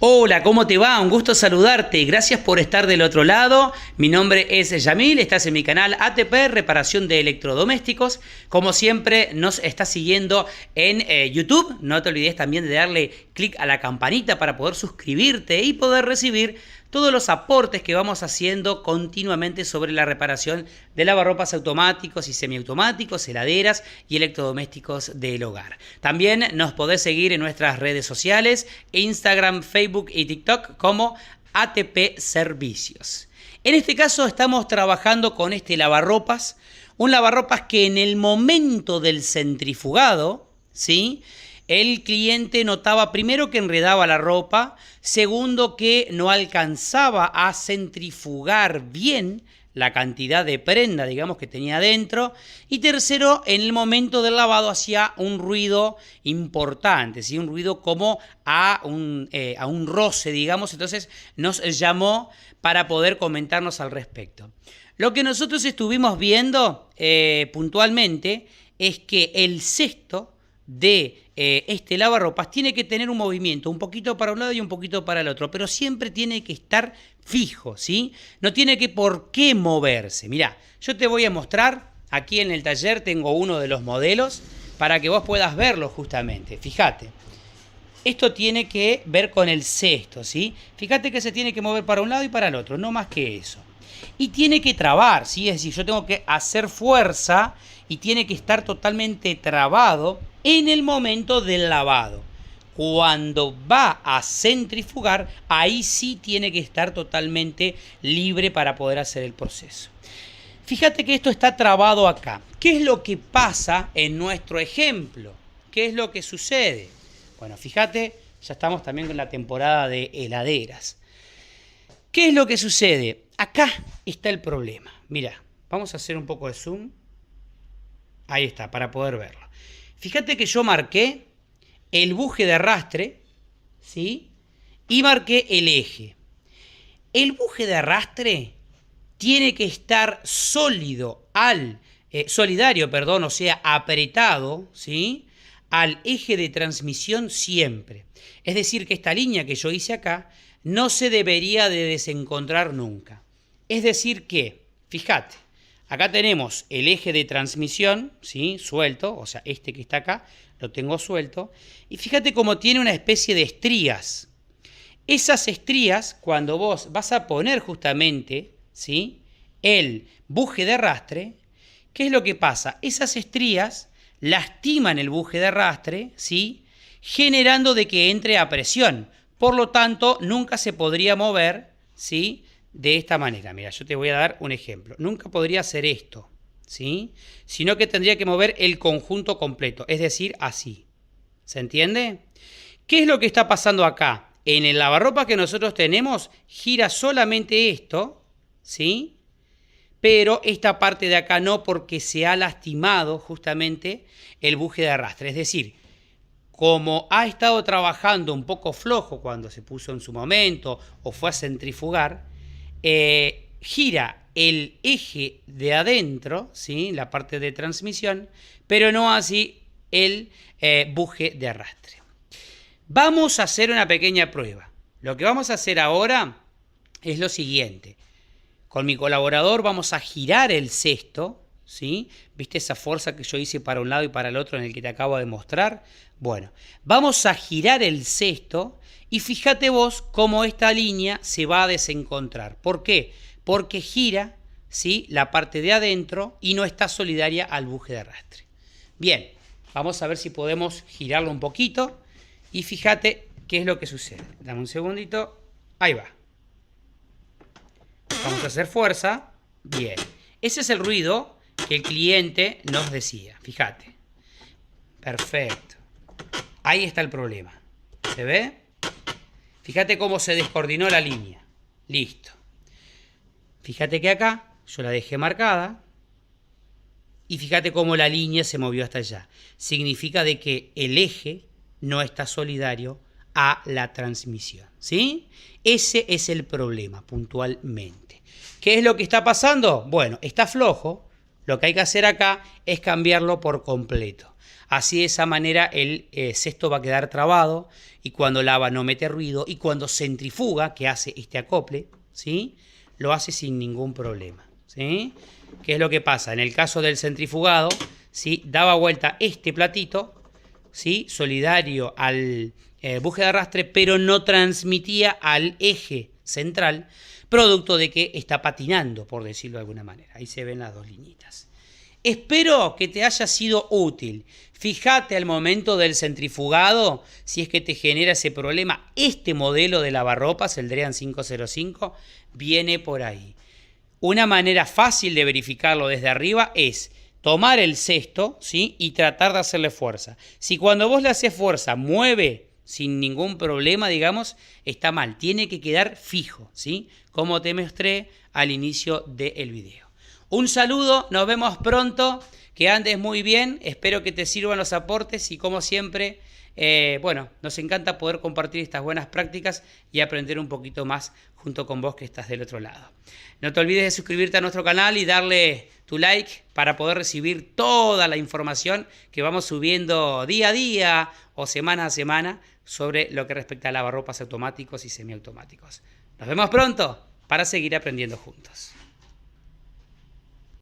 Hola, ¿cómo te va? Un gusto saludarte. Gracias por estar del otro lado. Mi nombre es Yamil, estás en mi canal ATP, Reparación de Electrodomésticos. Como siempre, nos estás siguiendo en YouTube. No te olvides también de darle clic a la campanita para poder suscribirte y poder recibir todos los aportes que vamos haciendo continuamente sobre la reparación de lavarropas automáticos y semiautomáticos, heladeras y electrodomésticos del hogar. También nos podés seguir en nuestras redes sociales, Instagram, Facebook y TikTok como ATP Servicios. En este caso estamos trabajando con este lavarropas, un lavarropas que en el momento del centrifugado, ¿sí?, el cliente notaba primero que enredaba la ropa, segundo que no alcanzaba a centrifugar bien la cantidad de prenda, digamos, que tenía dentro, y tercero, en el momento del lavado hacía un ruido importante, ¿sí? Un ruido como a un roce, digamos. Entonces nos llamó para poder comentarnos al respecto. Lo que nosotros estuvimos viendo puntualmente es que el cesto de este lavarropas tiene que tener un movimiento, un poquito para un lado y un poquito para el otro, pero siempre tiene que estar fijo, ¿sí? No tiene que por qué moverse. Mirá, yo te voy a mostrar, aquí en el taller tengo uno de los modelos para que vos puedas verlo justamente. Fíjate, esto tiene que ver con el cesto, ¿sí? Fíjate que se tiene que mover para un lado y para el otro, no más que eso. Y tiene que trabar, ¿sí? Es decir, yo tengo que hacer fuerza y tiene que estar totalmente trabado en el momento del lavado. Cuando va a centrifugar, ahí sí tiene que estar totalmente libre para poder hacer el proceso. Fíjate que esto está trabado acá. ¿Qué es lo que pasa en nuestro ejemplo? ¿Qué es lo que sucede? Bueno, fíjate, ya estamos también con la temporada de heladeras. ¿Qué es lo que sucede? Acá está el problema. Mira, vamos a hacer un poco de zoom. Ahí está, para poder verlo. Fíjate que yo marqué el buje de arrastre, ¿sí? Y marqué el eje. El buje de arrastre tiene que estar solidario, o sea, apretado, ¿sí?, al eje de transmisión siempre. Es decir, que esta línea que yo hice acá no se debería de desencontrar nunca. Es decir que, fíjate, acá tenemos el eje de transmisión, ¿sí?, suelto, o sea, este que está acá, lo tengo suelto. Y fíjate cómo tiene una especie de estrías. Esas estrías, cuando vos vas a poner justamente, ¿sí?, el buje de arrastre, ¿qué es lo que pasa? Esas estrías lastiman el buje de arrastre, ¿sí?, generando de que entre a presión. Por lo tanto, nunca se podría mover, ¿sí?, de esta manera. Mira, yo te voy a dar un ejemplo. Nunca podría hacer esto, ¿sí?, sino que tendría que mover el conjunto completo, es decir, así. ¿Se entiende? ¿Qué es lo que está pasando acá? En el lavarropas que nosotros tenemos, gira solamente esto, ¿sí?, pero esta parte de acá no, porque se ha lastimado justamente el buje de arrastre. Es decir, como ha estado trabajando un poco flojo cuando se puso en su momento o fue a centrifugar, gira el eje de adentro, ¿sí?, la parte de transmisión, pero no así el buje de arrastre. Vamos a hacer una pequeña prueba. Lo que vamos a hacer ahora es lo siguiente. Con mi colaborador vamos a girar el cesto, ¿sí? ¿Viste esa fuerza que yo hice para un lado y para el otro en el que te acabo de mostrar? Bueno, vamos a girar el cesto y fíjate vos cómo esta línea se va a desencontrar. ¿Por qué? Porque gira, ¿sí?, la parte de adentro y no está solidaria al buje de arrastre. Bien, vamos a ver si podemos girarlo un poquito y fíjate qué es lo que sucede. Dame un segundito. Ahí va. Vamos a hacer fuerza. Bien. Ese es el ruido que el cliente nos decía. Fíjate. Perfecto. Ahí está el problema. ¿Se ve? Fíjate cómo se descoordinó la línea. Listo. Fíjate que acá yo la dejé marcada. Y fíjate cómo la línea se movió hasta allá. Significa de que el eje no está solidario a la transmisión, ¿sí? Ese es el problema puntualmente. ¿Qué es lo que está pasando? Bueno, está flojo. Lo que hay que hacer acá es cambiarlo por completo. Así de esa manera el cesto va a quedar trabado y cuando lava no mete ruido y cuando centrifuga, que hace este acople, ¿sí? Lo hace sin ningún problema, ¿sí? ¿Qué es lo que pasa? En el caso del centrifugado, ¿sí? Daba vuelta este platito, ¿sí? Solidario al buje de arrastre, pero no transmitía al eje central, producto de que está patinando, por decirlo de alguna manera. Ahí se ven las dos liñitas. Espero que te haya sido útil. Fíjate al momento del centrifugado si es que te genera ese problema. Este modelo de lavarropas, el Drean 505, viene por ahí. Una manera fácil de verificarlo desde arriba es tomar el cesto, ¿sí? Y tratar de hacerle fuerza. Si cuando vos le haces fuerza mueve sin ningún problema, digamos, está mal. Tiene que quedar fijo, ¿sí? Como te mostré al inicio del video. Un saludo, nos vemos pronto, que andes muy bien, espero que te sirvan los aportes y como siempre, bueno, nos encanta poder compartir estas buenas prácticas y aprender un poquito más junto con vos que estás del otro lado. No te olvides de suscribirte a nuestro canal y darle tu like para poder recibir toda la información que vamos subiendo día a día o semana a semana sobre lo que respecta a lavarropas automáticos y semiautomáticos. Nos vemos pronto para seguir aprendiendo juntos.